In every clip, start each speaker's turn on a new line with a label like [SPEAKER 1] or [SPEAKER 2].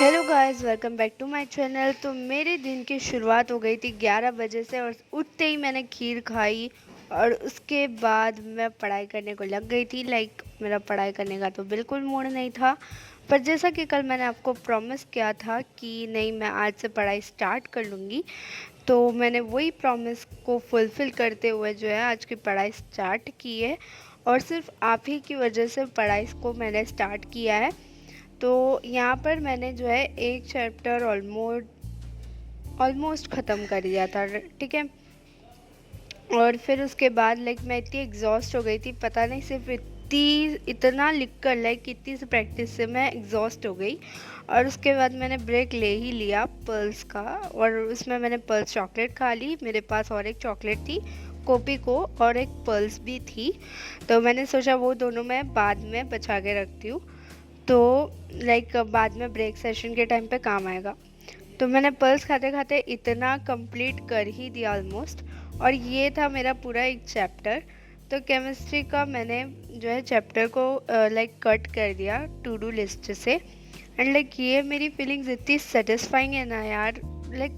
[SPEAKER 1] Hello guys, welcome back to my channel. तो मेरे दिन की शुरुआत हो गई थी 11 बजे से और उठते ही मैंने खीर खाई और उसके बाद मैं पढ़ाई करने को लग गई थी। मेरा पढ़ाई करने का तो बिल्कुल मूड नहीं था, पर जैसा कि कल मैंने आपको प्रॉमिस किया था कि नहीं, मैं आज से पढ़ाई स्टार्ट कर लूँगी, तो मैंने वही प्रॉमिस को फुलफ़िल करते हुए जो है आज की पढ़ाई स्टार्ट की है। और सिर्फ आप ही की वजह से पढ़ाई को मैंने स्टार्ट किया है। तो यहाँ पर मैंने जो है एक चैप्टर ऑलमोस्ट ख़त्म कर दिया था, ठीक है। और फिर उसके बाद मैं इतनी एग्जॉस्ट हो गई थी, पता नहीं, सिर्फ इतना लिख कर इतनी सी प्रैक्टिस से मैं एग्जॉस्ट हो गई। और उसके बाद मैंने ब्रेक ले ही लिया पल्स का, और उसमें मैंने पल्स चॉकलेट खा ली। मेरे पास और एक चॉकलेट थी कॉपी को, और एक पल्स भी थी, तो मैंने सोचा वो दोनों मैं बाद में बचा के रखती हूँ, तो बाद में ब्रेक सेशन के टाइम पे काम आएगा। तो मैंने पल्स खाते खाते इतना कंप्लीट कर ही दिया ऑलमोस्ट। और ये था मेरा पूरा एक चैप्टर। तो केमिस्ट्री का मैंने जो है चैप्टर को कट कर दिया टू डू लिस्ट से। एंड ये मेरी फीलिंग्स इतनी सेटिस्फाइंग है ना यार।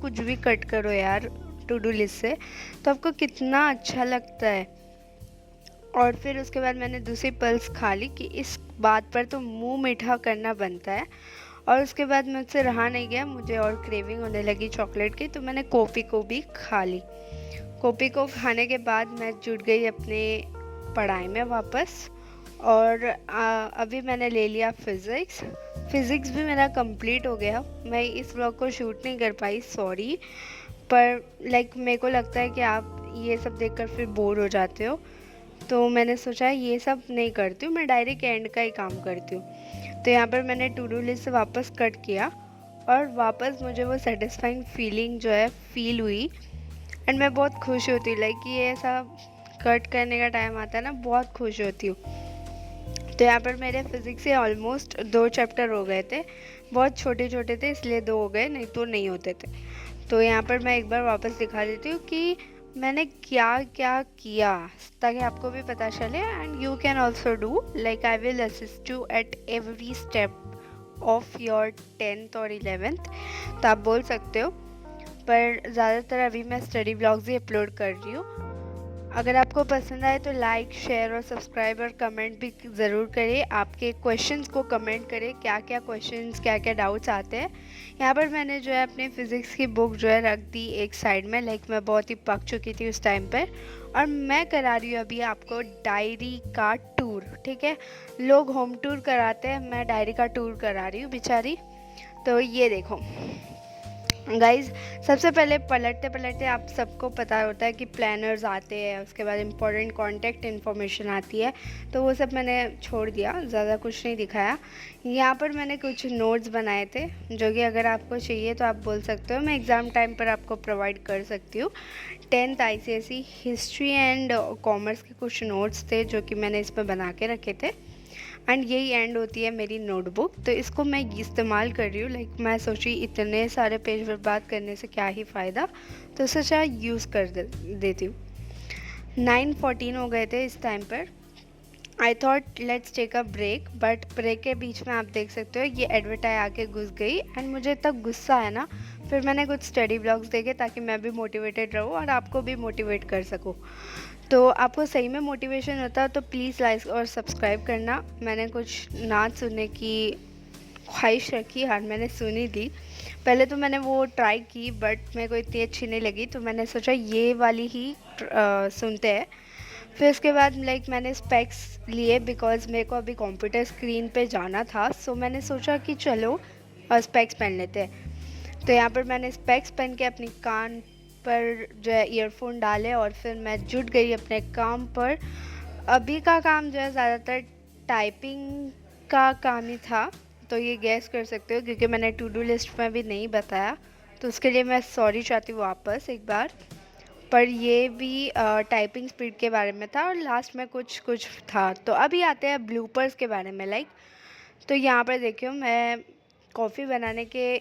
[SPEAKER 1] कुछ भी कट करो यार टू डू लिस्ट से, तो आपको कितना अच्छा लगता है। और फिर उसके बाद मैंने दूसरी पल्स खा ली कि इस बात पर तो मुंह मीठा करना बनता है। और उसके बाद मुझसे रहा नहीं गया, मुझे और क्रेविंग होने लगी चॉकलेट की, तो मैंने कॉफ़ी को भी खा ली। कॉफ़ी को खाने के बाद मैं जुट गई अपने पढ़ाई में वापस। और अभी मैंने ले लिया फ़िज़िक्स भी मेरा कंप्लीट हो गया। मैं इस व्लॉग को शूट नहीं कर पाई, सॉरी। पर मेरे को लगता है कि आप ये सब देखकर फिर बोर हो जाते हो, तो मैंने सोचा ये सब नहीं करती हूँ, मैं डायरेक्ट एंड का ही काम करती हूँ। तो यहाँ पर मैंने टू डू लिस्ट से वापस कट किया, और वापस मुझे वो सेटिस्फाइंग फीलिंग जो है फील हुई। एंड मैं बहुत खुश होती हूँ, कि ये ऐसा कट करने का टाइम आता है ना, बहुत खुश होती हूँ। तो यहाँ पर मेरे फिज़िक्स से ऑलमोस्ट 2 चैप्टर हो गए थे। बहुत छोटे छोटे थे इसलिए 2 हो गए, नहीं तो नहीं होते थे। तो यहाँ पर मैं एक बार वापस दिखा देती हूँ कि मैंने क्या क्या किया, ताकि आपको भी पता चले। And you can also do, I will assist you at every step of your 10th और 11th। तो आप बोल सकते हो, पर ज़्यादातर अभी मैं स्टडी ब्लॉग्स ही अपलोड कर रही हूँ। अगर आपको पसंद आए तो लाइक, शेयर और सब्सक्राइब और कमेंट भी ज़रूर करें। आपके क्वेश्चंस को कमेंट करें, क्या क्या क्वेश्चंस, क्या क्या डाउट्स आते हैं। यहाँ पर मैंने जो है अपनी फ़िज़िक्स की बुक जो है रख दी एक साइड में, मैं बहुत ही पक चुकी थी उस टाइम पर। और मैं करा रही हूँ अभी आपको डायरी का टूर, ठीक है। लोग होम टूर कराते हैं, मैं डायरी का टूर करा रही हूँ बेचारी। तो ये देखो गाइज, सबसे पहले पलटते पलटते आप सबको पता होता है कि प्लानर्स आते हैं, उसके बाद इंपॉर्टेंट कॉन्टैक्ट इन्फॉर्मेशन आती है, तो वो सब मैंने छोड़ दिया, ज़्यादा कुछ नहीं दिखाया। यहाँ पर मैंने कुछ नोट्स बनाए थे, जो कि अगर आपको चाहिए तो आप बोल सकते हो, मैं एग्ज़ाम टाइम पर आपको प्रोवाइड कर सकती हूँ। 10th ICSE history and commerce के कुछ नोट्स थे जो कि मैंने इसमें बना के रखे थे। एंड यही एंड होती है मेरी नोटबुक, तो इसको मैं इस्तेमाल कर रही हूँ। मैं सोची इतने सारे पेज बर्बाद करने से क्या ही फ़ायदा, तो सोचा यूज़ कर देती हूँ। 9:14 हो गए थे इस टाइम पर। I thought let's take a break, but break के बीच में आप देख सकते हो ये एडवर्टाइज आके घुस गई। एंड मुझे इतना गुस्सा है ना, फिर मैंने कुछ स्टडी ब्लॉग्स देखे ताकि मैं भी मोटिवेटेड रहूँ और आपको भी मोटिवेट कर सकूँ। तो आपको सही में मोटिवेशन होता है तो प्लीज़ लाइक और सब्सक्राइब करना। मैंने कुछ नाच सुनने की ख्वाहिश रखी यार, मैंने सुनी थी। पहले तो मैंने वो ट्राई की, बट मेरे को इतनी अच्छी नहीं लगी, तो मैंने सोचा ये वाली ही सुनते हैं। फिर उसके बाद मैंने स्पेक्स लिए, बिकॉज़ मेरे को अभी कंप्यूटर स्क्रीन पे जाना था, सो मैंने सोचा कि चलो स्पेक्स पहन लेते हैं। तो यहाँ पर मैंने स्पेक्स पहन के अपनी कान पर जो है ईयरफोन डाले, और फिर मैं जुट गई अपने काम पर। अभी का काम जो है ज़्यादातर टाइपिंग का काम ही था, तो ये गैस कर सकते हो क्योंकि मैंने टू डू लिस्ट में भी नहीं बताया, तो उसके लिए मैं सॉरी चाहती हूँ वापस एक बार। पर ये भी टाइपिंग स्पीड के बारे में था, और लास्ट में कुछ कुछ था। तो अभी आते हैं ब्लूपर्स के बारे में। तो यहाँ पर देखियो, मैं कॉफ़ी बनाने के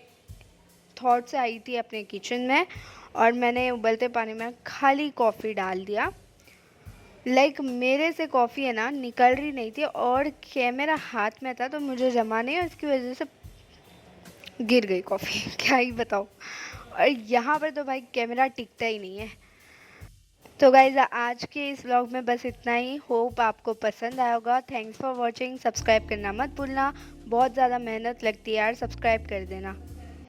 [SPEAKER 1] थॉट से आई थी अपने किचन में, और मैंने उबलते पानी में खाली कॉफ़ी डाल दिया। मेरे से कॉफ़ी है ना निकल रही नहीं थी, और क्या मेरा हाथ में था तो मुझे जमा नहीं, और इसकी वजह से गिर गई कॉफ़ी क्या ही बताऊँ। और यहाँ पर तो भाई कैमरा टिकता ही नहीं है। तो गाइज़ आज के इस व्लॉग में बस इतना ही। होप आपको पसंद आया होगा। Thanks for watching. सब्सक्राइब करना मत भूलना। बहुत ज़्यादा मेहनत लगती है यार, सब्सक्राइब कर देना।